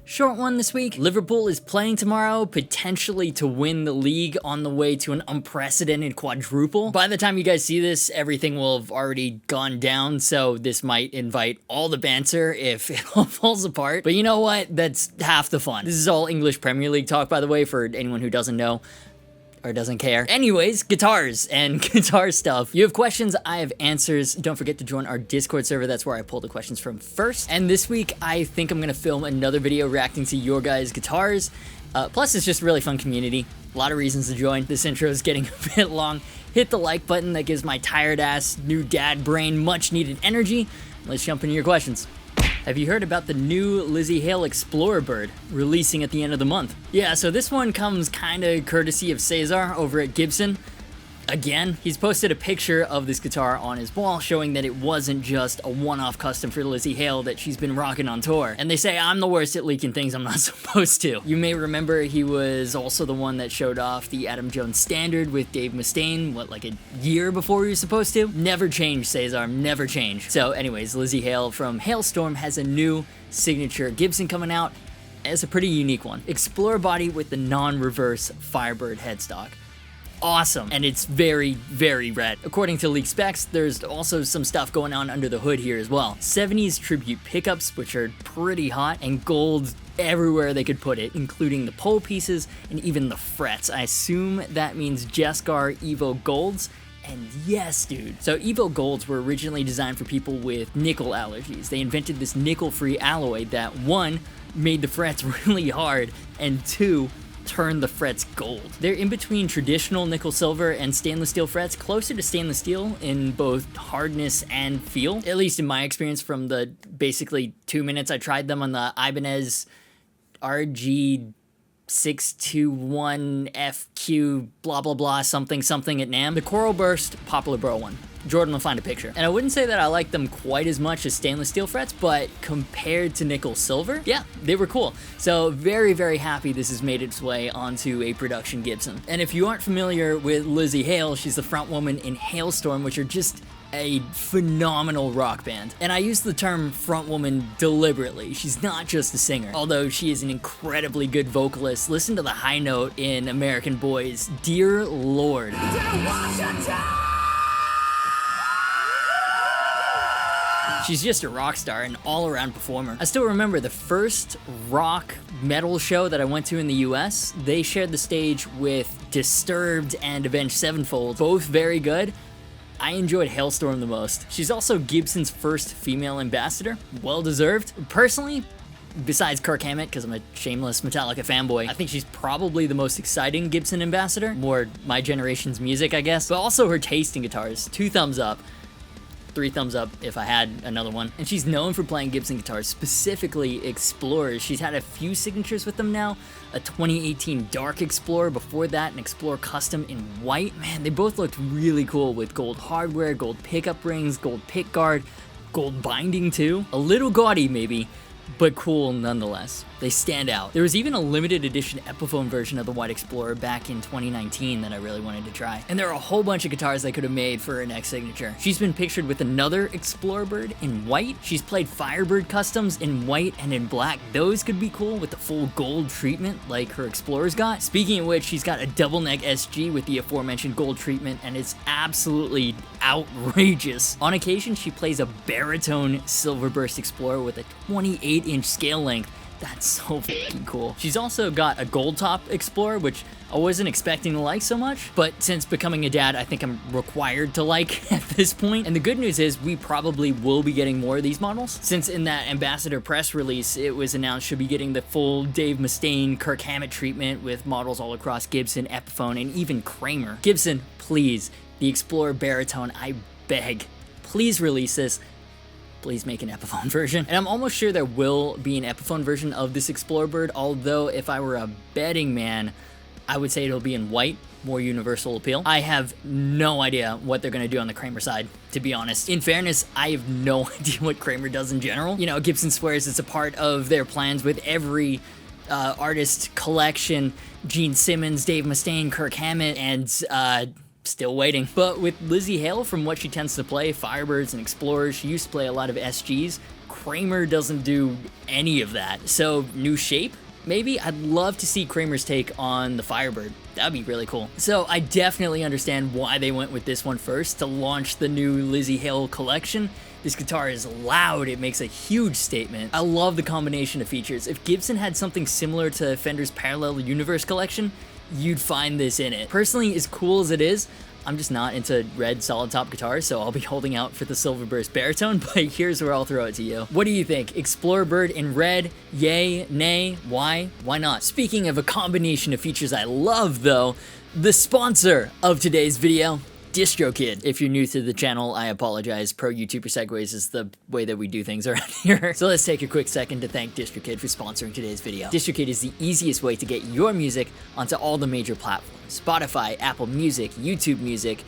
Short one this week. Liverpool is playing tomorrow, potentially to win the league on the way to an unprecedented quadruple. By the time you guys see this, everything will have already gone down, so this might invite all the banter if it all falls apart. But you know what? That's half the fun. This is all English Premier League talk, by the way, for anyone who doesn't know. Or doesn't care. Anyways, guitars and guitar stuff. You have questions, I have answers. Don't forget to join our Discord server. That's where I pull the questions from first. And this week, I think I'm gonna film another video reacting to your guys' guitars. Plus, it's just a really fun community. A lot of reasons to join. This intro is getting a bit long. Hit the like button. That gives my tired ass new dad brain much needed energy. Let's jump into your questions. Have you heard about the new Lzzy Hale Explorerbird releasing at the end of the month? Yeah, so this one comes kinda courtesy of Cesar over at Gibson. Again, he's posted a picture of this guitar on his wall showing that it wasn't just a one-off custom for Lzzy Hale that she's been rocking on tour. And they say I'm the worst at leaking things I'm not supposed to. You may remember he was also the one that showed off the Adam Jones Standard with Dave Mustaine, what, like a year before he was supposed to? Never change, Cesar, never change. So anyways, Lzzy Hale from Hailstorm has a new signature Gibson coming out. It's a pretty unique one. Explorer body with the non-reverse Firebird headstock. Awesome, and it's very, very red. According to leak specs, there's also some stuff going on under the hood here as well. 70s tribute pickups, which are pretty hot, and gold everywhere they could put it, including the pole pieces and even the frets. I assume that means Jaskar Evo Golds. And yes, dude. So Evo Golds were originally designed for people with nickel allergies. They invented this nickel-free alloy that, one, made the frets really hard, and two, turn the frets gold. They're in between traditional nickel silver and stainless steel frets, closer to stainless steel in both hardness and feel. At least in my experience from the basically 2 minutes I tried them on the Ibanez RG621FQ blah blah blah something something at NAMM. The Coral Burst Popular Bro one. Jordan will find a picture. And I wouldn't say that I like them quite as much as stainless steel frets, but compared to nickel silver, yeah, they were cool. So very, very happy this has made its way onto a production Gibson. And if you aren't familiar with Lzzy Hale, she's the front woman in Hailstorm, which are just a phenomenal rock band. And I use the term front woman deliberately. She's not just a singer, although she is an incredibly good vocalist. Listen to the high note in American Boys. Dear Lord. She's just a rock star, an all-around performer. I still remember the first rock metal show that I went to in the US. They shared the stage with Disturbed and Avenged Sevenfold, both very good. I enjoyed Hailstorm the most. She's also Gibson's first female ambassador, well-deserved. Personally, besides Kirk Hammett, because I'm a shameless Metallica fanboy, I think she's probably the most exciting Gibson ambassador. More my generation's music, I guess. But also her taste in guitars. 2 thumbs up. 3 thumbs up if I had another one. And she's known for playing Gibson guitars, specifically Explorers. She's had a few signatures with them now. A 2018 Dark Explorer, before that an Explorer Custom in white. Man, they both looked really cool with gold hardware, gold pickup rings, gold pick guard, gold binding too. A little gaudy maybe, but cool nonetheless. They stand out. There was even a limited edition Epiphone version of the White Explorer back in 2019 that I really wanted to try. And there are a whole bunch of guitars they could have made for her next signature. She's been pictured with another Explorerbird in white. She's played Firebird customs in white and in black. Those could be cool with the full gold treatment like her Explorer's got. Speaking of which, she's got a double neck SG with the aforementioned gold treatment, and it's absolutely outrageous. On occasion, she plays a baritone Silverburst Explorer with a 28-inch scale length. That's so fucking cool. She's also got a gold top Explorer, which I wasn't expecting to like so much, but since becoming a dad, I think I'm required to like at this point. And the good news is we probably will be getting more of these models, since in that Ambassador press release, it was announced she'll be getting the full Dave Mustaine, Kirk Hammett treatment with models all across Gibson, Epiphone, and even Kramer. Gibson, please, the Explorer Baritone, I beg, please release this. Please make an Epiphone version. And I'm almost sure there will be an Epiphone version of this Explorerbird, although if I were a betting man, I would say it'll be in white, more universal appeal. I have no idea what they're gonna do on the Kramer side, to be honest. In fairness, I have no idea what Kramer does in general. You know, Gibson swears it's a part of their plans with every artist collection. Gene Simmons, Dave Mustaine, Kirk Hammett, and still waiting. But with Lzzy Hale, from what she tends to play, Firebirds and Explorers, she used to play a lot of SGs, Kramer doesn't do any of that. So new shape? Maybe. I'd love to see Kramer's take on the Firebird. That'd be really cool. So I definitely understand why they went with this one first to launch the new Lzzy Hale collection. This guitar is loud, it makes a huge statement. I love the combination of features. If Gibson had something similar to Fender's Parallel Universe collection, you'd find this in it. Personally, as cool as it is, I'm just not into red solid top guitars, so I'll be holding out for the Silverburst baritone, but here's where I'll throw it to you. What do you think? Explorerbird in red? Yay? Nay? Why? Why not? Speaking of a combination of features I love though, the sponsor of today's video, DistroKid. If you're new to the channel, I apologize. Pro YouTuber segues is the way that we do things around here. So let's take a quick second to thank DistroKid for sponsoring today's video. DistroKid is the easiest way to get your music onto all the major platforms. Spotify, Apple Music, YouTube Music,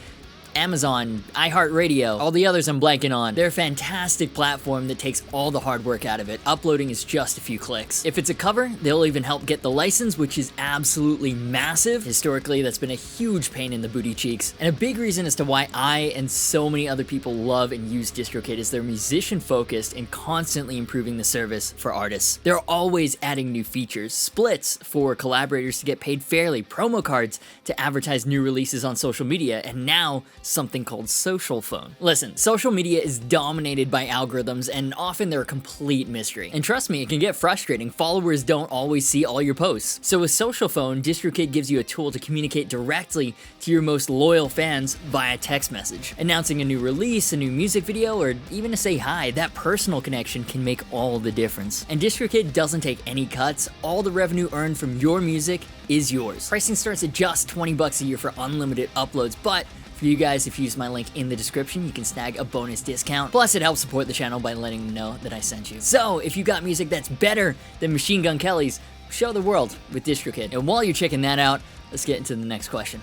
Amazon, iHeartRadio, all the others I'm blanking on. They're a fantastic platform that takes all the hard work out of it. Uploading is just a few clicks. If it's a cover, they'll even help get the license, which is absolutely massive. Historically, that's been a huge pain in the booty cheeks. And a big reason as to why I and so many other people love and use DistroKid is they're musician focused and constantly improving the service for artists. They're always adding new features, splits for collaborators to get paid fairly, promo cards to advertise new releases on social media, and now something called social phone. Listen, social media is dominated by algorithms and often they're a complete mystery. And trust me, it can get frustrating. Followers don't always see all your posts. So with social phone, DistroKid gives you a tool to communicate directly to your most loyal fans via text message. Announcing a new release, a new music video, or even to say hi, that personal connection can make all the difference. And DistroKid doesn't take any cuts. All the revenue earned from your music is yours. Pricing starts at just 20 bucks a year for unlimited uploads, but for you guys, if you use my link in the description, you can snag a bonus discount. Plus, it helps support the channel by letting them know that I sent you. So, if you got music that's better than Machine Gun Kelly's, show the world with DistroKid. And while you're checking that out, let's get into the next question.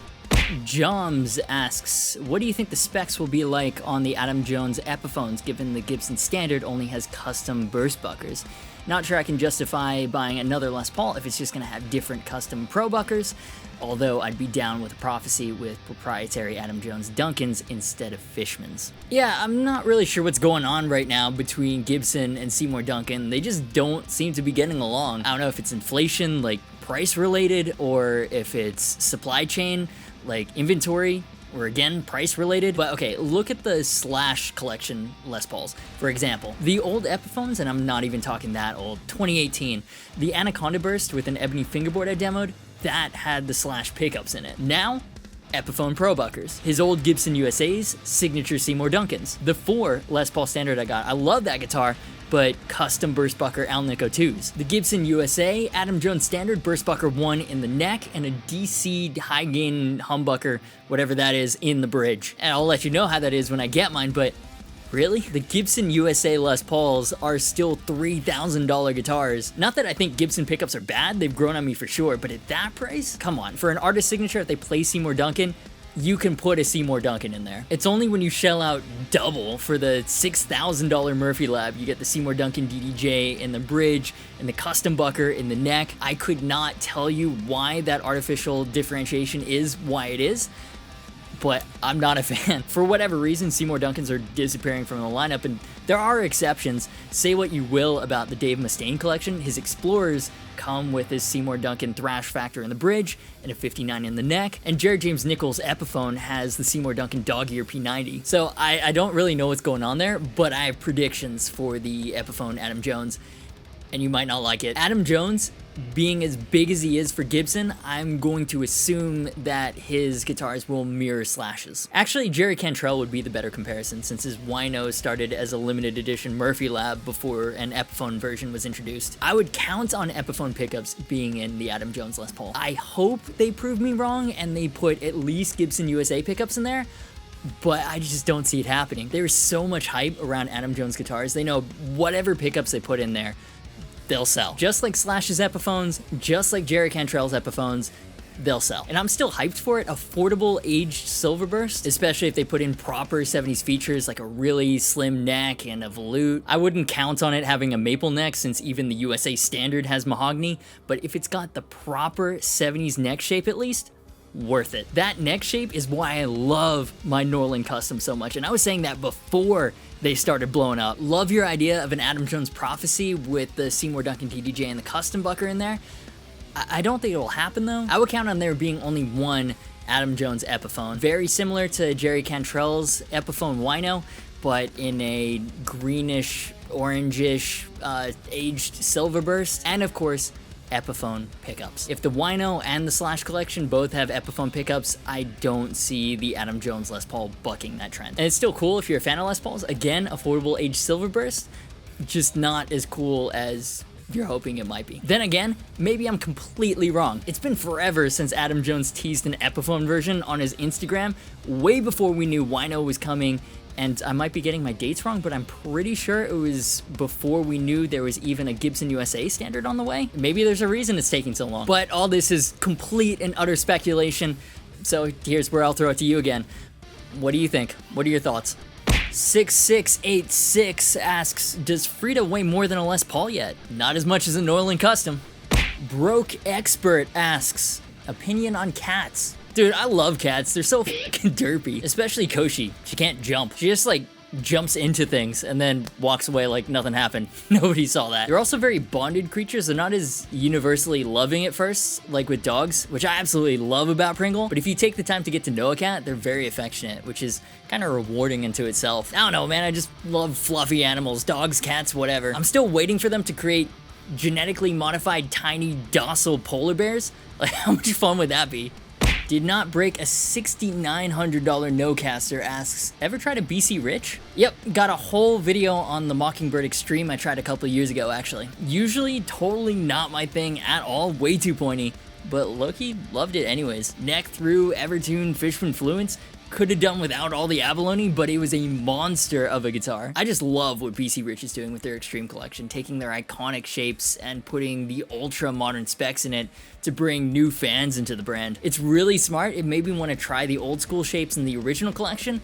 Joms asks, what do you think the specs will be like on the Adam Jones Epiphones, given the Gibson Standard only has custom burst buckers? Not sure I can justify buying another Les Paul if it's just going to have different custom Pro buckers, although I'd be down with a Prophecy with proprietary Adam Jones Duncans instead of Fishmans. Yeah, I'm not really sure what's going on right now between Gibson and Seymour Duncan. They just don't seem to be getting along. I don't know if it's inflation, like price related, or if it's supply chain, like inventory, or again, price related. But okay, look at the Slash collection Les Pauls. For example, the old Epiphones, and I'm not even talking that old, 2018, the Anaconda Burst with an ebony fingerboard I demoed, that had the Slash pickups in it. Now, Epiphone Pro buckers. His old Gibson USA's, signature Seymour Duncans. The 4 Les Paul Standard I got, I love that guitar, but custom burst bucker Alnico 2s. The Gibson USA, Adam Jones Standard, burst bucker 1 in the neck, and a DC high gain humbucker, whatever that is, in the bridge. And I'll let you know how that is when I get mine, but really? The Gibson USA Les Pauls are still $3,000 guitars. Not that I think Gibson pickups are bad, they've grown on me for sure, but at that price? Come on, for an artist signature, if they play Seymour Duncan, you can put a Seymour Duncan in there. It's only when you shell out double for the $6,000 Murphy Lab, you get the Seymour Duncan DDJ in the bridge and the custom bucker in the neck. I could not tell you why that artificial differentiation is why it is, but I'm not a fan. For whatever reason, Seymour Duncans are disappearing from the lineup, and there are exceptions. Say what you will about the Dave Mustaine collection, his Explorers come with his Seymour Duncan Thrash Factor in the bridge and a 59 in the neck, and Jared James Nichols' Epiphone has the Seymour Duncan Dog Ear P90. So I don't really know what's going on there, but I have predictions for the Epiphone Adam Jones, and you might not like it. Adam Jones, being as big as he is for Gibson, I'm going to assume that his guitars will mirror Slash's. Actually, Jerry Cantrell would be the better comparison, since his Wino started as a limited edition Murphy Lab before an Epiphone version was introduced. I would count on Epiphone pickups being in the Adam Jones Les Paul. I hope they prove me wrong and they put at least Gibson USA pickups in there, but I just don't see it happening. There's so much hype around Adam Jones guitars. They know whatever pickups they put in there, they'll sell. Just like Slash's Epiphones, just like Jerry Cantrell's Epiphones, they'll sell. And I'm still hyped for it. Affordable aged Silverburst, especially if they put in proper 70s features like a really slim neck and a volute. I wouldn't count on it having a maple neck since even the USA Standard has mahogany, but if it's got the proper 70s neck shape at least, worth it. That neck shape is why I love my Norland Custom so much, and I was saying that before they started blowing up. Love your idea of an Adam Jones prophecy with the Seymour Duncan TDJ and the custom bucker in there. I don't think it will happen though. I would count on there being only one Adam Jones Epiphone. Very similar to Jerry Cantrell's Epiphone Wino, but in a greenish, orangish, aged silver burst. And of course, Epiphone pickups. If the Wino and the Slash collection both have Epiphone pickups, I don't see the Adam Jones Les Paul bucking that trend. And it's still cool if you're a fan of Les Pauls. Again, affordable aged silver burst, just not as cool as you're hoping it might be. Then again, maybe I'm completely wrong. It's been forever since Adam Jones teased an Epiphone version on his Instagram, way before we knew Wino was coming. And I might be getting my dates wrong, but I'm pretty sure it was before we knew there was even a Gibson USA standard on the way. Maybe there's a reason it's taking so long. But all this is complete and utter speculation, so here's where I'll throw it to you again. What do you think? What are your thoughts? 6686 asks, does Frida weigh more than a Les Paul yet? Not as much as a Norland Custom. Broke Expert asks, opinion on cats? Dude, I love cats. They're so fucking derpy. Especially Koshi. She can't jump. She just like jumps into things and then walks away like nothing happened. Nobody saw that. They're also very bonded creatures. They're not as universally loving at first, like with dogs, which I absolutely love about Pringle. But if you take the time to get to know a cat, they're very affectionate, which is kind of rewarding into itself. I don't know, man. I just love fluffy animals. Dogs, cats, whatever. I'm still waiting for them to create genetically modified tiny docile polar bears. Like, how much fun would that be? Did not break a $6,900 no-caster asks, ever tried a BC Rich? Yep, got a whole video on the Mockingbird Extreme I tried a couple years ago actually. Usually totally not my thing at all, way too pointy, but Loki loved it anyways. Neck through, Evertune, Fishman Fluence. Could have done without all the abalone, but it was a monster of a guitar. I just love what BC Rich is doing with their Extreme collection, taking their iconic shapes and putting the ultra modern specs in it to bring new fans into the brand. It's really smart. It made me want to try the old school shapes in the original collection,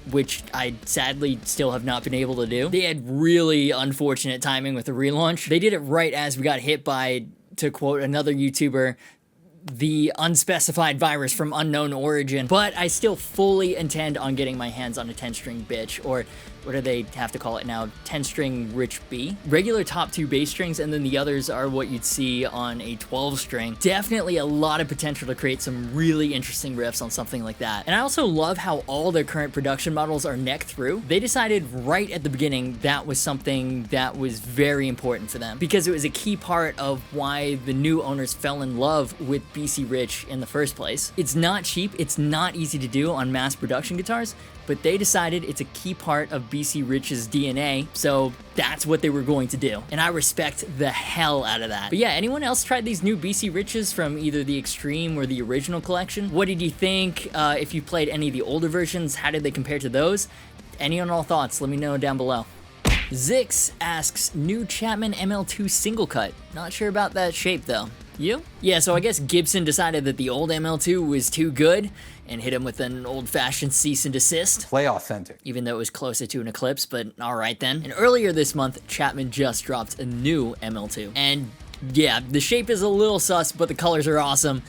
which I sadly still have not been able to do. They had really unfortunate timing with the relaunch. They did it right as we got hit by, to quote another YouTuber, the unspecified virus from unknown origin, but I still fully intend on getting my hands on a 10-string bitch, or what do they have to call it now? 10-string Rich B. Regular top 2 bass strings, and then the others are what you'd see on a 12-string. Definitely a lot of potential to create some really interesting riffs on something like that. And I also love how all their current production models are neck through. They decided right at the beginning that was something that was very important for them, because it was a key part of why the new owners fell in love with BC Rich in the first place. It's not cheap, it's not easy to do on mass production guitars, but they decided it's a key part of BC Rich's DNA, so that's what they were going to do. And I respect the hell out of that. But yeah, anyone else tried these new BC Riches from either the Extreme or the original collection? What did you think? If you played any of the older versions, how did they compare to those? Any and all thoughts, let me know down below. Zix asks, new Chapman ML2 single cut. Not sure about that shape though. You? Yeah, so I guess Gibson decided that the old ML2 was too good and hit him with an old-fashioned cease and desist. Play authentic. Even though it was closer to an Eclipse, but alright then. And earlier this month, Chapman just dropped a new ML2. And yeah, the shape is a little sus, but the colors are awesome.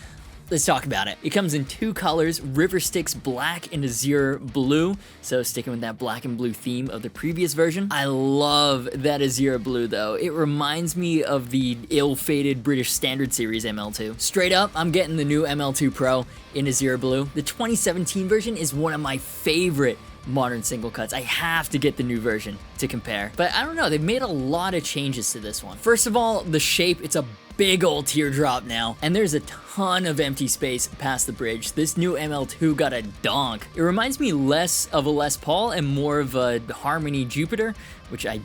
Let's talk about it. It comes in 2 colors, River Styx Black and Azure Blue, so sticking with that black and blue theme of the previous version. I love that Azure Blue though. It reminds me of the ill-fated British Standard Series ML2. Straight up, I'm getting the new ML2 Pro in Azure Blue. The 2017 version is one of my favorite modern single cuts. I have to get the new version to compare. But I don't know, they've made a lot of changes to this one. First of all, the shape, it's a big old teardrop now, and there's a ton of empty space past the bridge. This new ML2 got a donk. It reminds me less of a Les Paul and more of a Harmony Jupiter, which I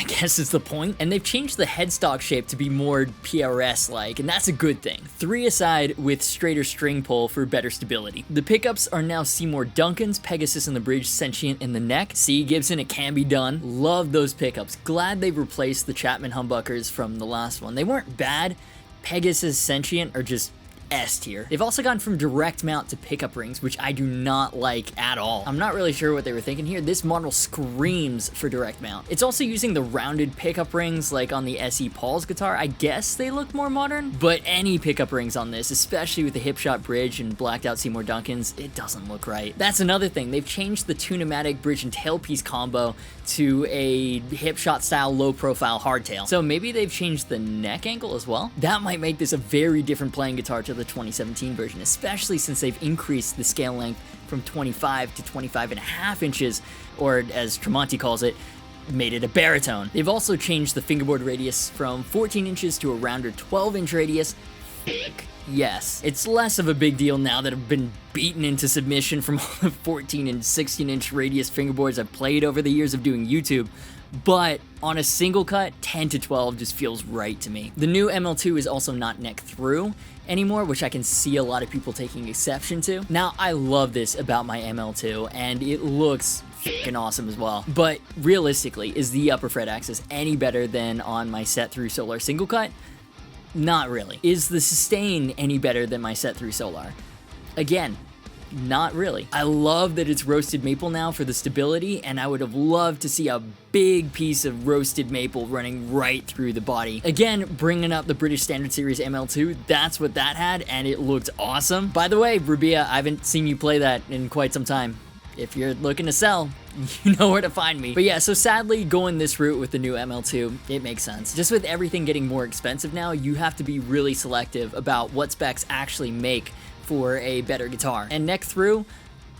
guess is the point. And they've changed the headstock shape to be more PRS-like, and that's a good thing. 3 aside with straighter string pull for better stability. The pickups are now Seymour Duncan's, Pegasus in the bridge, Sentient in the neck. See, Gibson, it can be done. Love those pickups. Glad they've replaced the Chapman humbuckers from the last one. They weren't bad. Pegasus, Sentient are just S tier. They've also gone from direct mount to pickup rings, which I do not like at all. I'm not really sure what they were thinking here. This model screams for direct mount. It's also using the rounded pickup rings like on the SE Paul's guitar. I guess they look more modern, but any pickup rings on this, especially with the hipshot bridge and blacked out Seymour Duncans, it doesn't look right. That's another thing. They've changed the Tune-o-matic bridge and tailpiece combo to a hipshot style low profile hardtail. So maybe they've changed the neck angle as well. That might make this a very different playing guitar to the 2017 version, especially since they've increased the scale length from 25 to 25.5 inches, or as Tremonti calls it, made it a baritone. They've also changed the fingerboard radius from 14 inches to a rounder 12-inch radius. Yes, it's less of a big deal now that I've been beaten into submission from all the 14 and 16-inch radius fingerboards I've played over the years of doing YouTube, but on a single cut, 10 to 12 just feels right to me. The new ML2 is also not neck through anymore, which I can see a lot of people taking exception to. Now, I love this about my ML2, and it looks fucking awesome as well. But realistically, is the upper fret axis any better than on my set through Solar single cut? Not really. Is the sustain any better than my set through Solar? Again, not really. I love that it's roasted maple now for the stability, and I would have loved to see a big piece of roasted maple running right through the body. Again, bringing up the British Standard Series ML2, that's what that had, and it looked awesome. By the way, Rubia, I haven't seen you play that in quite some time. If you're looking to sell, you know where to find me. But yeah, so sadly, going this route with the new ML2, it makes sense. Just with everything getting more expensive now, you have to be really selective about what specs actually make for a better guitar. And neck through,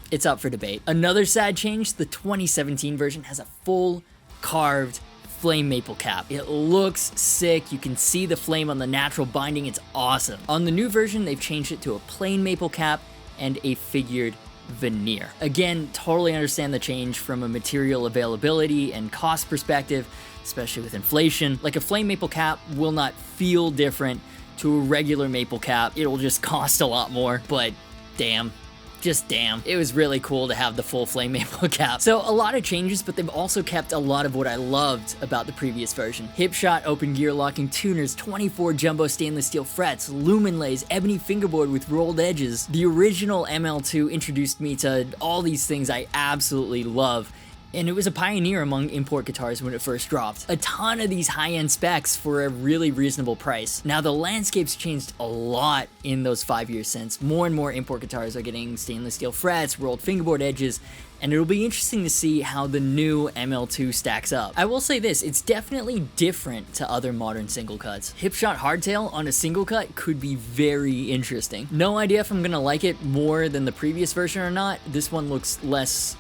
it's up for debate. Another sad change, the 2017 version has a full carved flame maple cap. It looks sick. You can see the flame on the natural binding. It's awesome. On the new version, they've changed it to a plain maple cap and a figured veneer. Again, totally understand the change from a material availability and cost perspective, especially with inflation. Like a flame maple cap will not feel different to a regular maple cap. It'll just cost a lot more, but damn. Just damn. It was really cool to have the full flame maple cap. So a lot of changes, but they've also kept a lot of what I loved about the previous version. Hipshot open gear locking tuners, 24 jumbo stainless steel frets, lumen lays, ebony fingerboard with rolled edges. The original ML2 introduced me to all these things I absolutely love, and it was a pioneer among import guitars when it first dropped. A ton of these high-end specs for a really reasonable price. Now, the landscape's changed a lot in those 5 years since. More and more import guitars are getting stainless steel frets, rolled fingerboard edges, and it'll be interesting to see how the new ML2 stacks up. I will say this, it's definitely different to other modern single cuts. Hipshot hardtail on a single cut could be very interesting. No idea if I'm gonna like it more than the previous version or not. This one looks less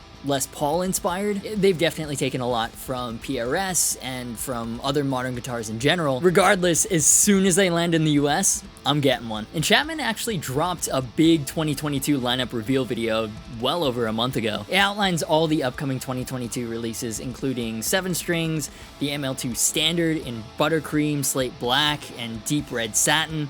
Paul inspired. They've definitely taken a lot from PRS and from other modern guitars in general. Regardless, as soon as they land in the US, I'm getting one. And Chapman actually dropped a big 2022 lineup reveal video well over a month ago. It outlines all the upcoming 2022 releases, including 7 strings, the ML2 Standard in buttercream, slate black, and deep red satin,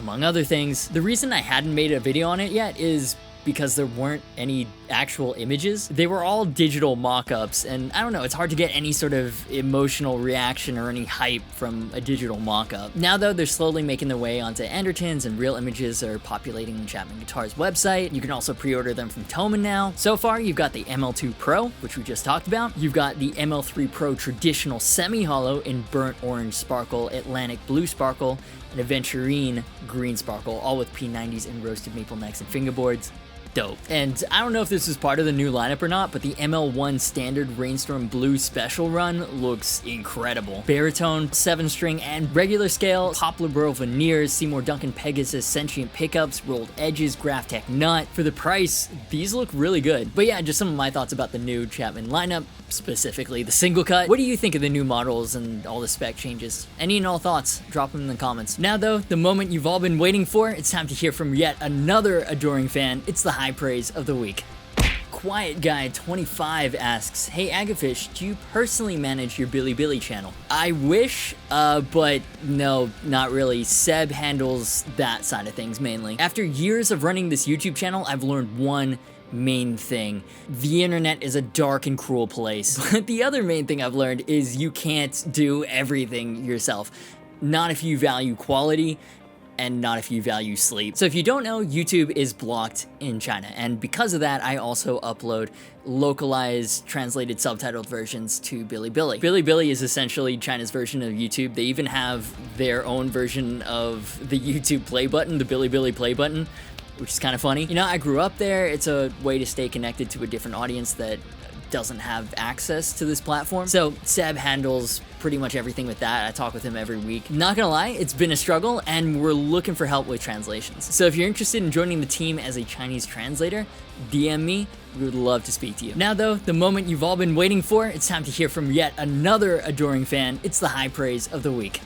among other things. The reason I hadn't made a video on it yet is because there weren't any actual images. They were all digital mock-ups, and I don't know, it's hard to get any sort of emotional reaction or any hype from a digital mock-up. Now though, they're slowly making their way onto Andertons, and real images are populating Chapman Guitars website. You can also pre-order them from Thomann now. So far, you've got the ML2 Pro, which we just talked about. You've got the ML3 Pro traditional semi-hollow in burnt orange sparkle, Atlantic blue sparkle, and Aventurine green sparkle, all with P90s and roasted maple necks and fingerboards. Dope. And I don't know if this is part of the new lineup or not, but the ML1 Standard Rainstorm Blue Special Run looks incredible. Baritone, 7-string, and regular scale, Poplar Burl veneers, Seymour Duncan Pegasus Sentient pickups, rolled edges, Graphtec nut. For the price, these look really good. But yeah, just some of my thoughts about the new Chapman lineup, specifically the single cut. What do you think of the new models and all the spec changes? Any and all thoughts? Drop them in the comments. Now though, the moment you've all been waiting for, it's time to hear from yet another adoring fan. It's the high praise of the week. Quiet Guy 25 asks, "Hey Agufish, do you personally manage your Bilibili channel?" I wish, but no, not really. Seb handles that side of things mainly. After years of running this YouTube channel, I've learned one main thing. The internet is a dark and cruel place. But the other main thing I've learned is you can't do everything yourself. Not if you value quality, and not if you value sleep. So if you don't know, YouTube is blocked in China, and because of that, I also upload localized, translated, subtitled versions to Bilibili. Bilibili is essentially China's version of YouTube. They even have their own version of the YouTube play button, the Bilibili play button, which is kind of funny. You know, I grew up there. It's a way to stay connected to a different audience that doesn't have access to this platform. So Seb handles pretty much everything with that. I talk with him every week. Not gonna lie, it's been a struggle, and we're looking for help with translations. So if you're interested in joining the team as a Chinese translator, DM me. We would love to speak to you. Now though, the moment you've all been waiting for, it's time to hear from yet another adoring fan. It's the high praise of the week.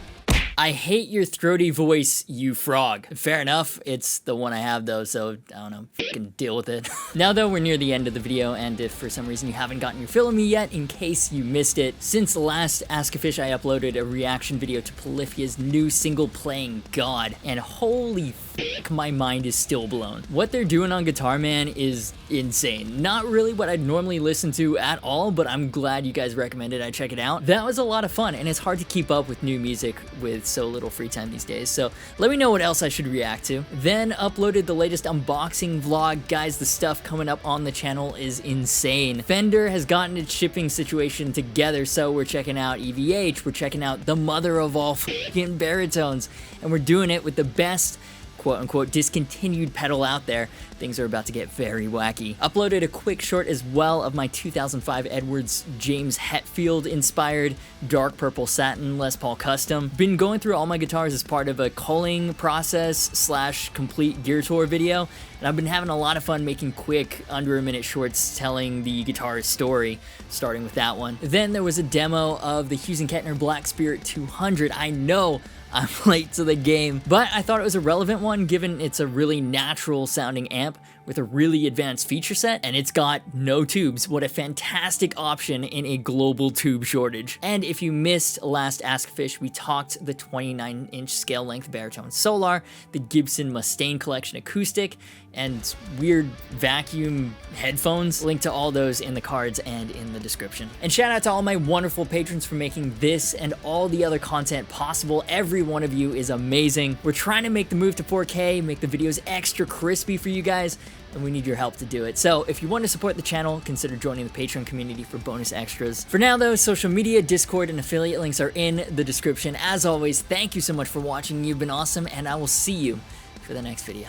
I hate your throaty voice, you frog. Fair enough, it's the one I have though, so I don't know, fucking deal with it. Now though, we're near the end of the video, and if for some reason you haven't gotten your fill of me yet, in case you missed it, since the last Askgufish, I uploaded a reaction video to Polyphia's new single, Playing God, and holy fuck, my mind is still blown. What they're doing on Guitar Man is insane. Not really what I'd normally listen to at all, but I'm glad you guys recommended I check it out. That was a lot of fun, and it's hard to keep up with new music with so little free time these days, so let me know what else I should react to. Then uploaded the latest unboxing vlog. Guys, the stuff coming up on the channel is insane. Fender has gotten its shipping situation together, so we're checking out EVH, we're checking out the mother of all fucking baritones, and we're doing it with the best quote-unquote discontinued pedal out there. Things are about to get very wacky. Uploaded a quick short as well of my 2005 Edwards James Hetfield inspired dark purple satin Les Paul custom. Been going through all my guitars as part of a culling process / complete gear tour video, and I've been having a lot of fun making quick under a minute shorts telling the guitar's story, starting with that one. Then there was a demo of the Hughes & Kettner Black Spirit 200. I know I'm late to the game, but I thought it was a relevant one given it's a really natural sounding amp with a really advanced feature set, and it's got no tubes. What a fantastic option in a global tube shortage. And if you missed last Askgufish, we talked the 29-inch scale length baritone Solar, the Gibson Mustaine Collection acoustic, and weird vacuum headphones. Link to all those in the cards and in the description. And shout out to all my wonderful patrons for making this and all the other content possible. Every one of you is amazing. We're trying to make the move to 4K, make the videos extra crispy for you guys, and we need your help to do it. So if you want to support the channel, consider joining the Patreon community for bonus extras. For now though, social media, Discord, and affiliate links are in the description. As always, thank you so much for watching. You've been awesome, and I will see you for the next video.